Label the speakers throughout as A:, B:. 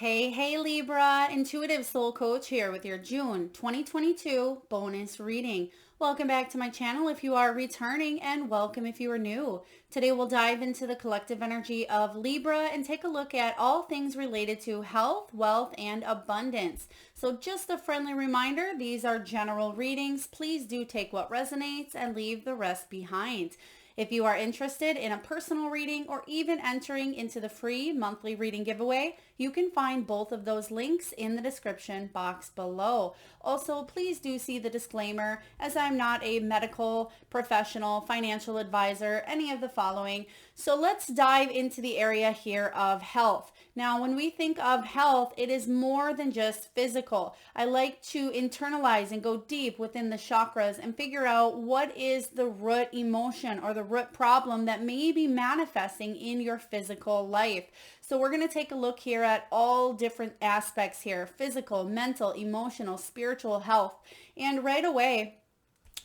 A: Hey Libra, Intuitive Soul Coach here with your June 2022 bonus reading. Welcome back to my channel if you are returning, and welcome if you are new. Today we'll dive into the collective energy of Libra and take a look at all things related to health, wealth, and abundance. So just a friendly reminder, these are general readings. Please do take what resonates and leave the rest behind. If you are interested in a personal reading or even entering into the free monthly reading giveaway, you can find both of those links in the description box below. Also, please do see the disclaimer, as I'm not a medical professional, financial advisor, any of the following. So let's dive into the area here of health. Now, when we think of health, it is more than just physical. I like to internalize and go deep within the chakras and figure out what is the root emotion or the root problem that may be manifesting in your physical life. So we're going to take a look here at all different aspects here: physical, mental, emotional, spiritual health. And right away,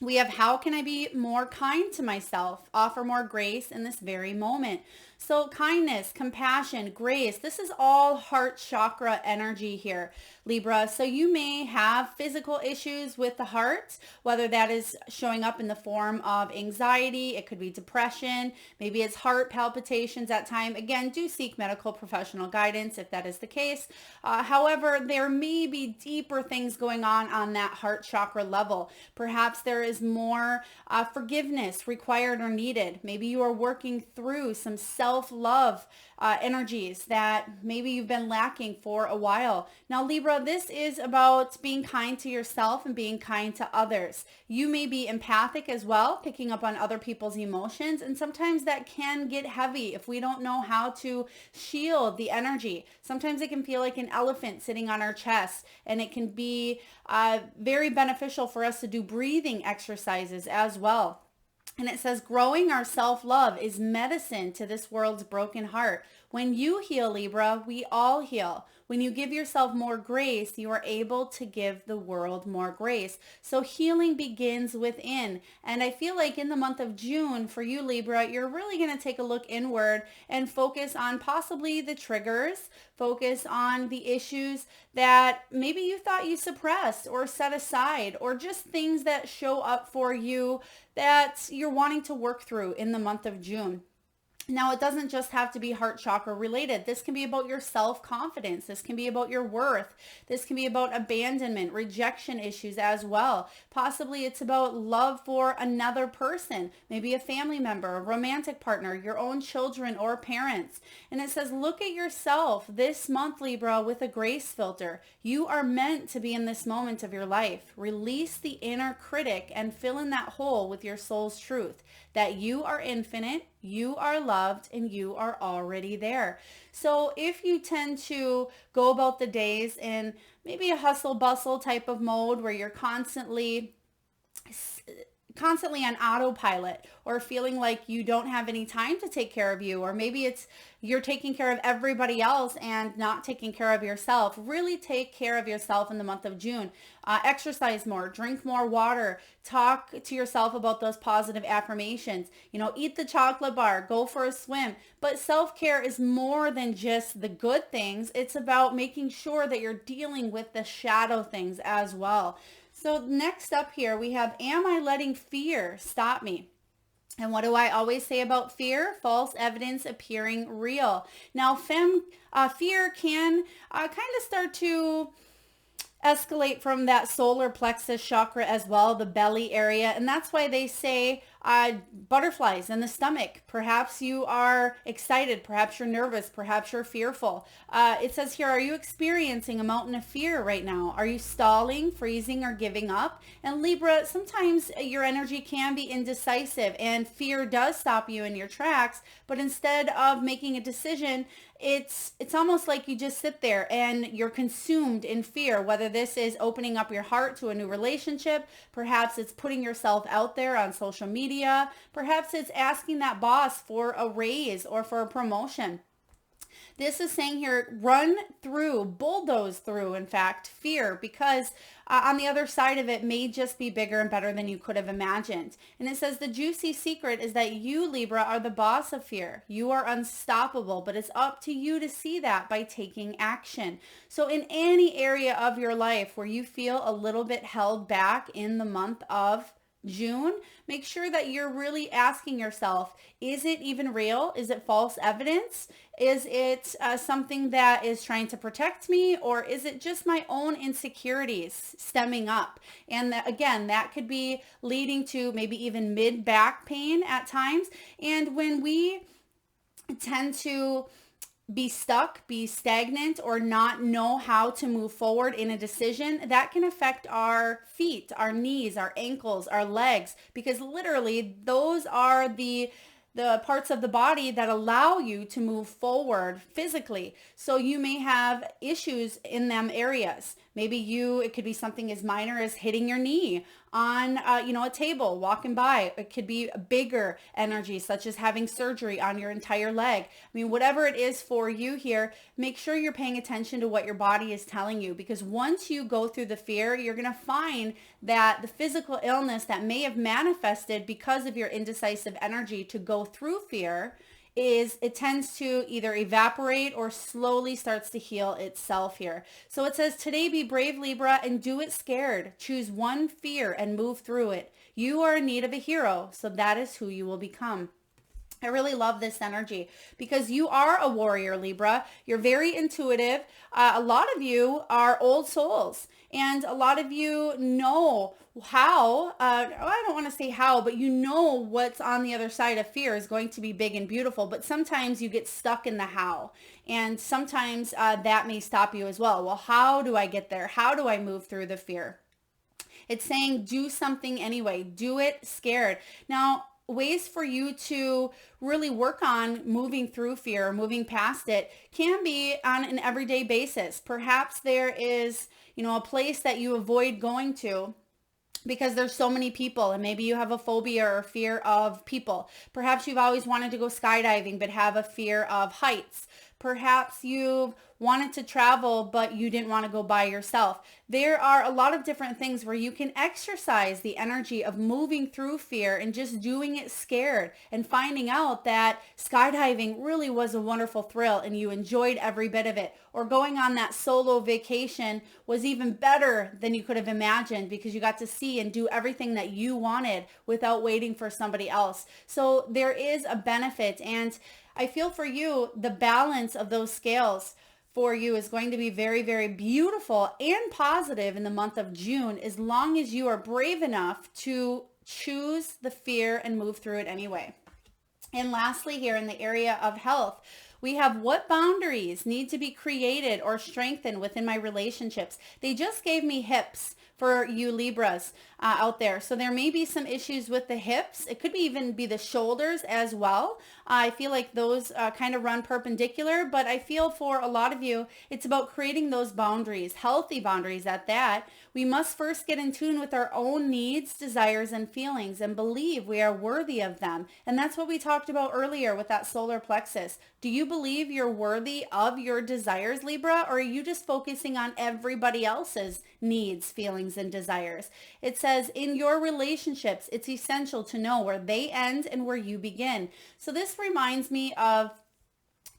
A: we have, how can I be more kind to myself, offer more grace in this very moment? So kindness, compassion, grace, this is all heart chakra energy here, Libra. So you may have physical issues with the heart, whether that is showing up in the form of anxiety, it could be depression, maybe it's heart palpitations at time. Again, do seek medical professional guidance if that is the case. However, there may be deeper things going on that heart chakra level. Perhaps there is more forgiveness required or needed. Maybe you are working through some self-love energies that maybe you've been lacking for a while. Now, Libra, this is about being kind to yourself and being kind to others. You may be empathic as well, picking up on other people's emotions, and sometimes that can get heavy if we don't know how to shield the energy. Sometimes it can feel like an elephant sitting on our chest, and it can be very beneficial for us to do breathing exercises as well. And it says, growing our self-love is medicine to this world's broken heart. When you heal, Libra, we all heal. When you give yourself more grace, you are able to give the world more grace. So healing begins within. And I feel like in the month of June, for you, Libra, you're really going to take a look inward and focus on possibly the triggers, focus on the issues that maybe you thought you suppressed or set aside, or just things that show up for you that you're wanting to work through in the month of June. Now, it doesn't just have to be heart chakra related. This can be about your self-confidence. This can be about your worth. This can be about abandonment, rejection issues as well. Possibly it's about love for another person, maybe a family member, a romantic partner, your own children or parents. And it says, look at yourself this month, Libra, with a grace filter. You are meant to be in this moment of your life. Release the inner critic and fill in that hole with your soul's truth, that you are infinite, you are loved, and you are already there. So if you tend to go about the days in maybe a hustle bustle type of mode where you're constantly on autopilot, or feeling like you don't have any time to take care of you, or maybe it's you're taking care of everybody else and not taking care of yourself, really take care of yourself in the month of June. Exercise more, drink more water, talk to yourself about those positive affirmations, eat the chocolate bar, go for a swim. But self-care is more than just the good things. It's about making sure that you're dealing with the shadow things as well. So next up here, we have, am I letting fear stop me? And what do I always say about fear? False evidence appearing real. Now, fear can kind of start to escalate from that solar plexus chakra as well, the belly area. And that's why they say butterflies in the stomach. Perhaps you are excited, perhaps you're nervous, perhaps you're fearful. It says here, are you experiencing a mountain of fear right now? Are you stalling, freezing, or giving up? And Libra, sometimes your energy can be indecisive and fear does stop you in your tracks, but instead of making a decision, it's almost like you just sit there and you're consumed in fear, whether this is opening up your heart to a new relationship, perhaps it's putting yourself out there on social media, perhaps it's asking that boss for a raise or for a promotion. This is saying here, run through, bulldoze through, in fact, fear, because on the other side of it may just be bigger and better than you could have imagined. And it says the juicy secret is that you, Libra, are the boss of fear. You are unstoppable, but it's up to you to see that by taking action. So in any area of your life where you feel a little bit held back in the month of June, make sure that you're really asking yourself, is it even real? Is it false evidence? Is it something that is trying to protect me? Or is it just my own insecurities stemming up? And again, that could be leading to maybe even mid-back pain at times. And when we tend to be stuck, be stagnant, or not know how to move forward in a decision, that can affect our feet, our knees, our ankles, our legs, because literally those are the parts of the body that allow you to move forward physically. So you may have issues in them areas. Maybe it could be something as minor as hitting your knee on, a table, walking by. It could be a bigger energy, such as having surgery on your entire leg. I mean, whatever it is for you here, make sure you're paying attention to what your body is telling you, because once you go through the fear, you're going to find that the physical illness that may have manifested because of your indecisive energy to go through fear it tends to either evaporate or slowly starts to heal itself here. So it says, today be brave, Libra, and do it scared. Choose one fear and move through it. You are in need of a hero, so that is who you will become. I really love this energy because you are a warrior, Libra. You're very intuitive. A lot of you are old souls, and a lot of you know how, I don't want to say how, but you know what's on the other side of fear is going to be big and beautiful, but sometimes you get stuck in the how, and sometimes that may stop you as well. Well, how do I get there? How do I move through the fear? It's saying do something anyway. Do it scared. Now, ways for you to really work on moving through fear, moving past it, can be on an everyday basis. Perhaps there is, a place that you avoid going to because there's so many people, and maybe you have a phobia or fear of people. Perhaps you've always wanted to go skydiving but have a fear of heights. Perhaps you've wanted to travel, but you didn't want to go by yourself. There are a lot of different things where you can exercise the energy of moving through fear and just doing it scared and finding out that skydiving really was a wonderful thrill and you enjoyed every bit of it. Or going on that solo vacation was even better than you could have imagined because you got to see and do everything that you wanted without waiting for somebody else. So there is a benefit, and I feel for you, the balance of those scales for you is going to be very, very beautiful and positive in the month of June, as long as you are brave enough to choose the fear and move through it anyway. And lastly, here in the area of health, we have what boundaries need to be created or strengthened within my relationships. They just gave me hips for you Libras out there. So there may be some issues with the hips. It could even be the shoulders as well. I feel like those kind of run perpendicular, but I feel for a lot of you, it's about creating those boundaries, healthy boundaries at that. We must first get in tune with our own needs, desires, and feelings and believe we are worthy of them. And that's what we talked about earlier with that solar plexus. Do you believe you're worthy of your desires, Libra, or are you just focusing on everybody else's needs, feelings, and desires? It says in your relationships, it's essential to know where they end and where you begin. So this reminds me of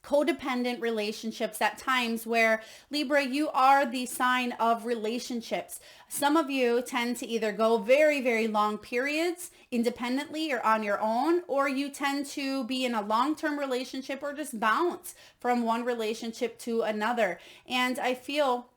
A: codependent relationships at times where, Libra, you are the sign of relationships. Some of you tend to either go very, very long periods independently or on your own, or you tend to be in a long-term relationship or just bounce from one relationship to another. And I feel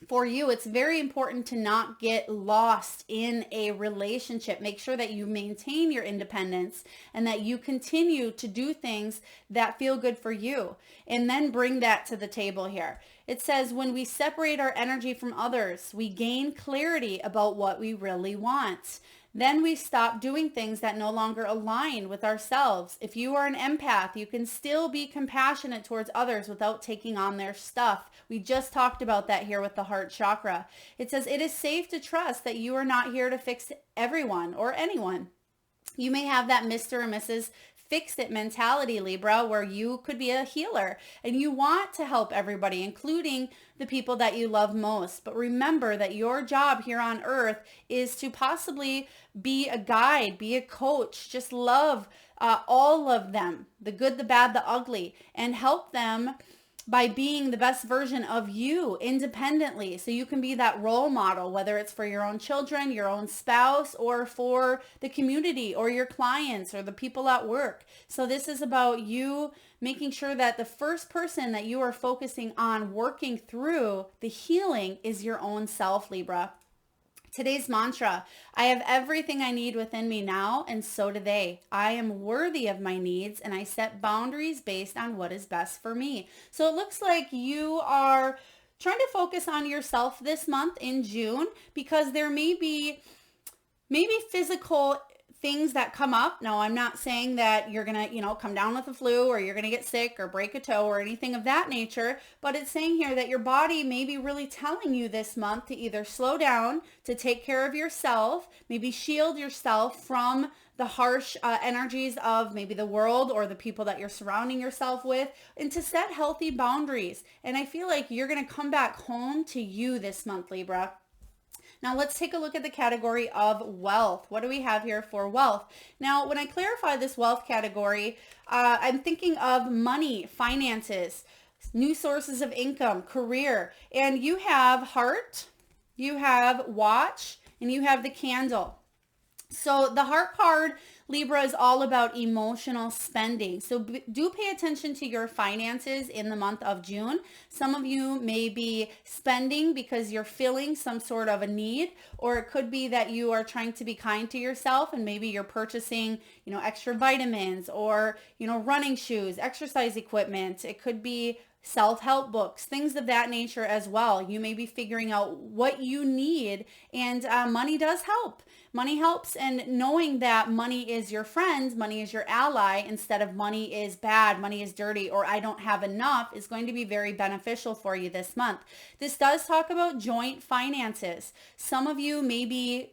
A: for you, it's very important to not get lost in a relationship. Make sure that you maintain your independence and that you continue to do things that feel good for you, and then bring that to the table here. It says when we separate our energy from others, we gain clarity about what we really want. Then we stop doing things that no longer align with ourselves. If you are an empath, you can still be compassionate towards others without taking on their stuff. We just talked about that here with the heart chakra. It says it is safe to trust that you are not here to fix everyone or anyone. You may have that Mr. or Mrs. fix-it mentality, Libra, where you could be a healer and you want to help everybody, including the people that you love most. But remember that your job here on earth is to possibly be a guide, be a coach, just love all of them, the good, the bad, the ugly, and help them by being the best version of you independently. So you can be that role model, whether it's for your own children, your own spouse, or for the community or your clients or the people at work. So this is about you making sure that the first person that you are focusing on working through the healing is your own self, Libra. Today's mantra: I have everything I need within me now, and so do they. I am worthy of my needs, and I set boundaries based on what is best for me. So it looks like you are trying to focus on yourself this month in June, because there may be physical things that come up. Now, I'm not saying that you're going to, come down with the flu or you're going to get sick or break a toe or anything of that nature, but it's saying here that your body may be really telling you this month to either slow down, to take care of yourself, maybe shield yourself from the harsh energies of maybe the world or the people that you're surrounding yourself with, and to set healthy boundaries. And I feel like you're going to come back home to you this month, Libra. Now let's take a look at the category of wealth. What do we have here for wealth? Now, when I clarify this wealth category, I'm thinking of money, finances, new sources of income, career, and you have heart, you have watch, and you have the candle. So the heart card, Libra, is all about emotional spending. So do pay attention to your finances in the month of June. Some of you may be spending because you're feeling some sort of a need, or it could be that you are trying to be kind to yourself and maybe you're purchasing, extra vitamins or, running shoes, exercise equipment. It could be self-help books, things of that nature as well. You may be figuring out what you need, and money does help. Money helps, and knowing that money is your friend, money is your ally, instead of money is bad, money is dirty, or I don't have enough, is going to be very beneficial for you this month. This does talk about joint finances. Some of you may be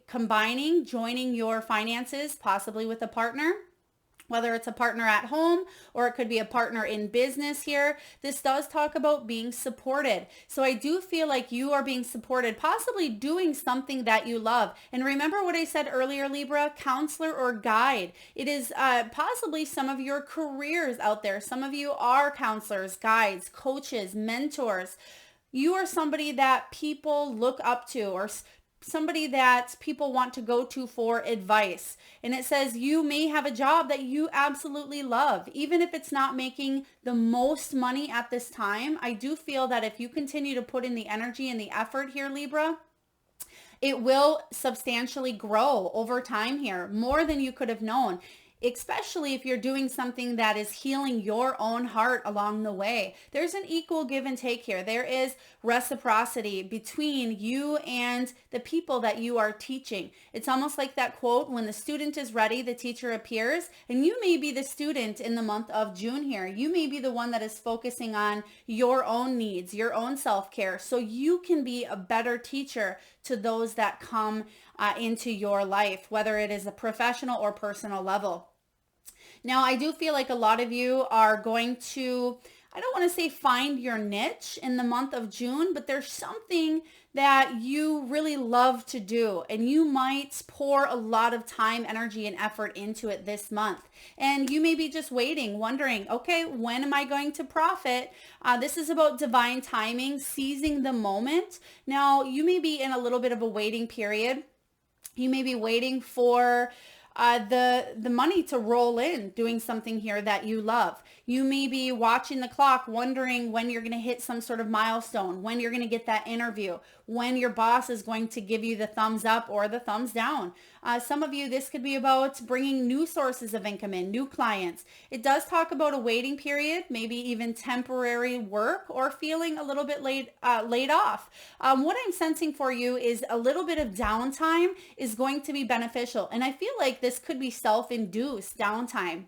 A: joining your finances, possibly with a partner, whether it's a partner at home or it could be a partner in business here. This does talk about being supported. So I do feel like you are being supported, possibly doing something that you love. And remember what I said earlier, Libra, counselor or guide. It is possibly some of your careers out there. Some of you are counselors, guides, coaches, mentors. You are somebody that people look up to, or somebody that people want to go to for advice. And it says you may have a job that you absolutely love, even if it's not making the most money at this time. I do feel that if you continue to put in the energy and the effort here, Libra, it will substantially grow over time here, more than you could have known, especially if you're doing something that is healing your own heart along the way. There's an equal give and take here. There is reciprocity between you and the people that you are teaching. It's almost like that quote, when the student is ready, the teacher appears. And you may be the student in the month of June here. You may be the one that is focusing on your own needs, your own self-care, so you can be a better teacher to those that come into your life, whether it is a professional or personal level. Now, I do feel like a lot of you are going to, I don't want to say find your niche in the month of June, but there's something that you really love to do, and you might pour a lot of time, energy, and effort into it this month. And you may be just waiting, wondering, okay, when am I going to profit? This is about divine timing, seizing the moment. Now, you may be in a little bit of a waiting period. You may be waiting for the money to roll in, doing something here that you love. You may be watching the clock, wondering when you're going to hit some sort of milestone, when you're going to get that interview, when your boss is going to give you the thumbs up or the thumbs down. Some of you, this could be about bringing new sources of income in, new clients. It does talk about a waiting period, maybe even temporary work, or feeling a little bit laid off. What I'm sensing for you is a little bit of downtime is going to be beneficial. And I feel like this could be self-induced downtime.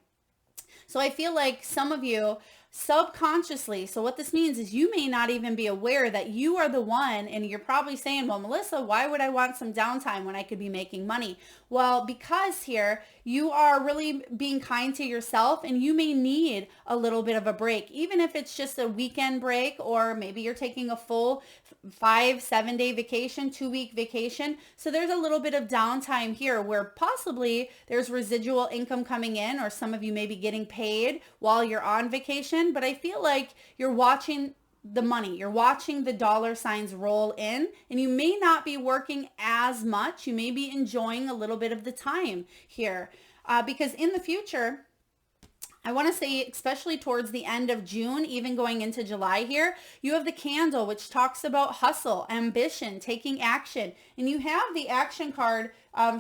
A: So I feel like some of you subconsciously. So what this means is you may not even be aware that you are the one, and you're probably saying, well, Melissa, why would I want some downtime when I could be making money? Well, because here you are really being kind to yourself, and you may need a little bit of a break, even if it's just a weekend break, or maybe you're taking a full 5-7 day vacation, 2-week vacation. So there's a little bit of downtime here where possibly there's residual income coming in, or some of you may be getting paid while you're on vacation. But I feel like you're watching the money, you're watching the dollar signs roll in, and you may not be working as much. You may be enjoying a little bit of the time here because in the future, I want to say, especially towards the end of June, even going into July here, you have the candle, which talks about hustle, ambition, taking action. And you have the action card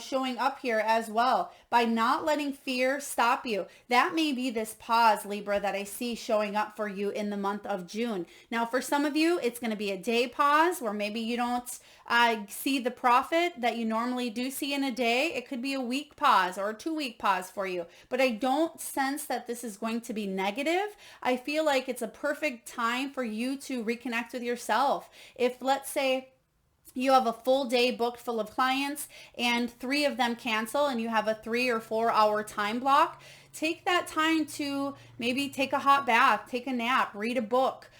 A: showing up here as well. By not letting fear stop you. That may be this pause, Libra, that I see showing up for you in the month of June. Now, for some of you, it's going to be a day pause where maybe you don't see the profit that you normally do see in a day. It could be a week pause or a 2-week pause for you. But I don't sense that this is going to be negative. I feel like it's a perfect time for you to reconnect with yourself. If, let's say, you have a full day booked full of clients and 3 of them cancel, and you have a 3 or 4 hour time block, take that time to maybe take a hot bath, take a nap, read a book,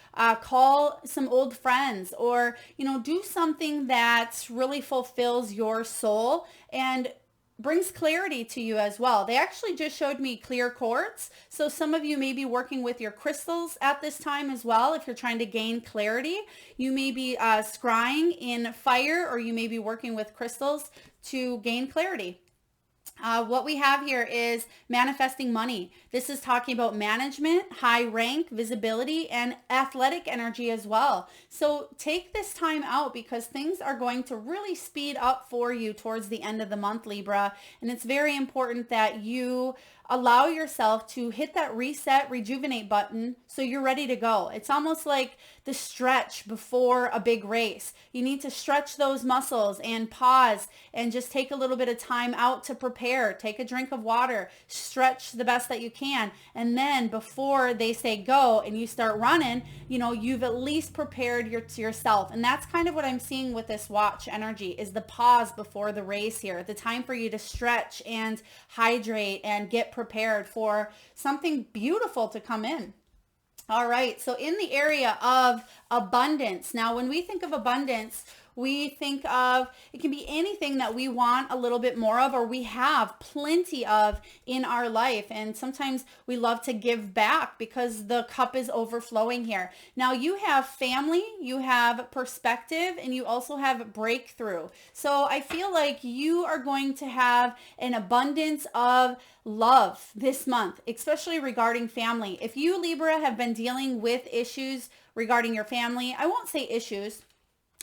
A: call some old friends, or, do something that really fulfills your soul and brings clarity to you as well. They actually just showed me clear quartz. So some of you may be working with your crystals at this time as well. If you're trying to gain clarity, you may be scrying in fire, or you may be working with crystals to gain clarity. What we have here is manifesting money. This is talking about management, high rank, visibility, and athletic energy as well. So take this time out because things are going to really speed up for you towards the end of the month, Libra. And it's very important that you allow yourself to hit that reset, rejuvenate button so you're ready to go. It's almost like the stretch before a big race. You need to stretch those muscles and pause and just take a little bit of time out to prepare. Take a drink of water, stretch the best that you can. And then before they say go and you start running, you've at least prepared yourself. And that's kind of what I'm seeing with this watch energy is the pause before the race here, the time for you to stretch and hydrate and get prepared for something beautiful to come in. All right, so in the area of abundance, now when we think of abundance, we think of, it can be anything that we want a little bit more of, or we have plenty of in our life. And sometimes we love to give back because the cup is overflowing here. Now you have family, you have perspective, and you also have breakthrough. So I feel like you are going to have an abundance of love this month, especially regarding family. If you, Libra, have been dealing with issues regarding your family, I won't say issues,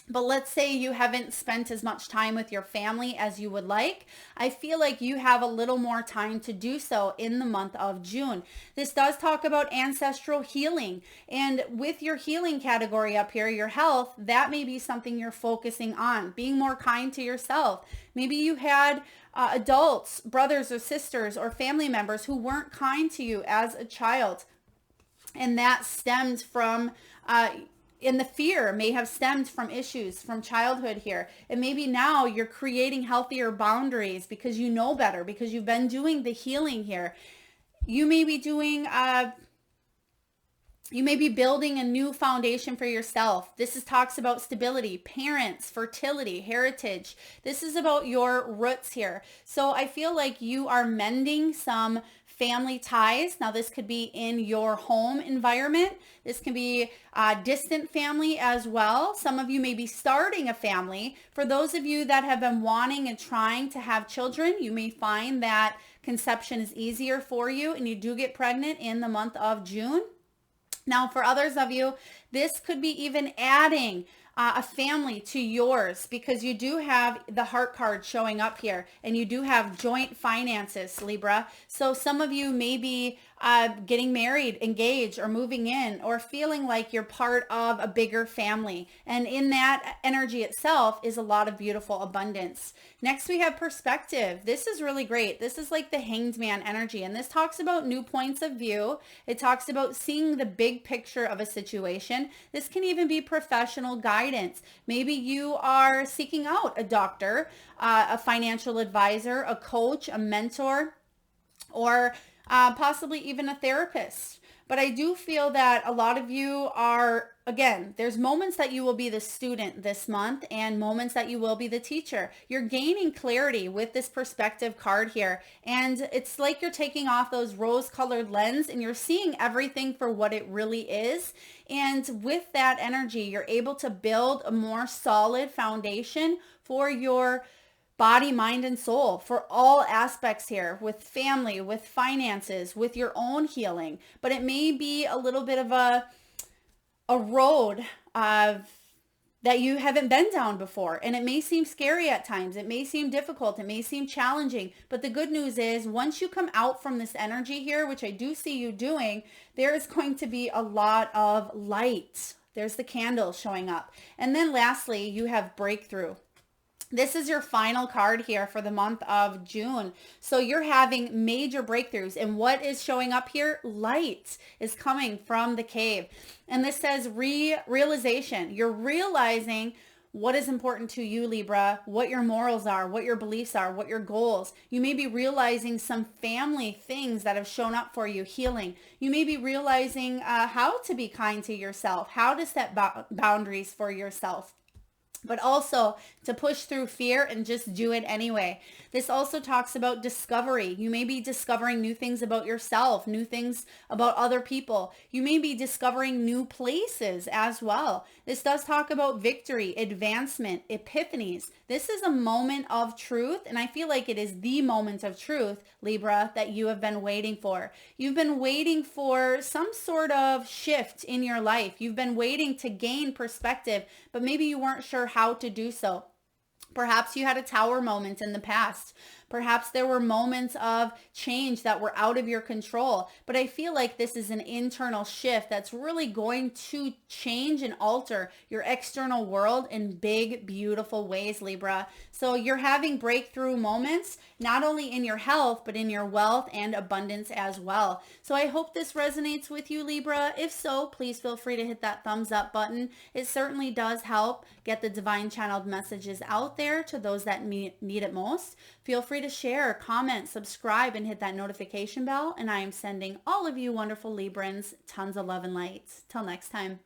A: but let's say you haven't spent as much time with your family as you would like, I feel like you have a little more time to do so in the month of June. This does talk about ancestral healing. And with your healing category up here, your health, that may be something you're focusing on, being more kind to yourself. Maybe you had adults, brothers or sisters or family members who weren't kind to you as a child. And that stemmed from and the fear may have stemmed from issues from childhood here. And maybe now you're creating healthier boundaries because you know better, because you've been doing the healing here. You may be doing, you may be building a new foundation for yourself. This talks about stability, parents, fertility, heritage. This is about your roots here. So I feel like you are mending some family ties. Now this could be in your home environment. This can be distant family as well. Some of you may be starting a family. For those of you that have been wanting and trying to have children, you may find that conception is easier for you and you do get pregnant in the month of June. Now for others of you, this could be even adding a family to yours, because you do have the heart card showing up here, and you do have joint finances, Libra. So some of you may be getting married, engaged, or moving in, or feeling like you're part of a bigger family. And in that energy itself is a lot of beautiful abundance. Next, we have perspective. This is really great. This is like the Hanged Man energy. And this talks about new points of view. It talks about seeing the big picture of a situation. This can even be professional guidance. Maybe you are seeking out a doctor, a financial advisor, a coach, a mentor, or possibly even a therapist. But I do feel that a lot of you are, again, there's moments that you will be the student this month and moments that you will be the teacher. You're gaining clarity with this perspective card here. And it's like you're taking off those rose-colored lens and you're seeing everything for what it really is. And with that energy, you're able to build a more solid foundation for your body, mind, and soul, for all aspects here, with family, with finances, with your own healing. But it may be a little bit of a road that you haven't been down before. And it may seem scary at times. It may seem difficult. It may seem challenging. But the good news is once you come out from this energy here, which I do see you doing, there is going to be a lot of light. There's the candles showing up. And then lastly, you have breakthrough. This is your final card here for the month of June. So you're having major breakthroughs. And what is showing up here? Light is coming from the cave. And this says realization. You're realizing what is important to you, Libra, what your morals are, what your beliefs are, what your goals. You may be realizing some family things that have shown up for you, healing. You may be realizing how to be kind to yourself, how to set boundaries for yourself, but also to push through fear and just do it anyway. This also talks about discovery. You may be discovering new things about yourself, new things about other people. You may be discovering new places as well. This does talk about victory, advancement, epiphanies. This is a moment of truth, and I feel like it is the moment of truth, Libra, that you have been waiting for. You've been waiting for some sort of shift in your life. You've been waiting to gain perspective, but maybe you weren't sure how to do so. Perhaps you had a tower moment in the past. Perhaps there were moments of change that were out of your control. But I feel like this is an internal shift that's really going to change and alter your external world in big, beautiful ways, Libra. So you're having breakthrough moments, not only in your health, but in your wealth and abundance as well. So I hope this resonates with you, Libra. If so, please feel free to hit that thumbs up button. It certainly does help get the divine channeled messages out there to those that need it most. Feel free to share, comment, subscribe, and hit that notification bell. And I am sending all of you wonderful Librans tons of love and light. Till next time.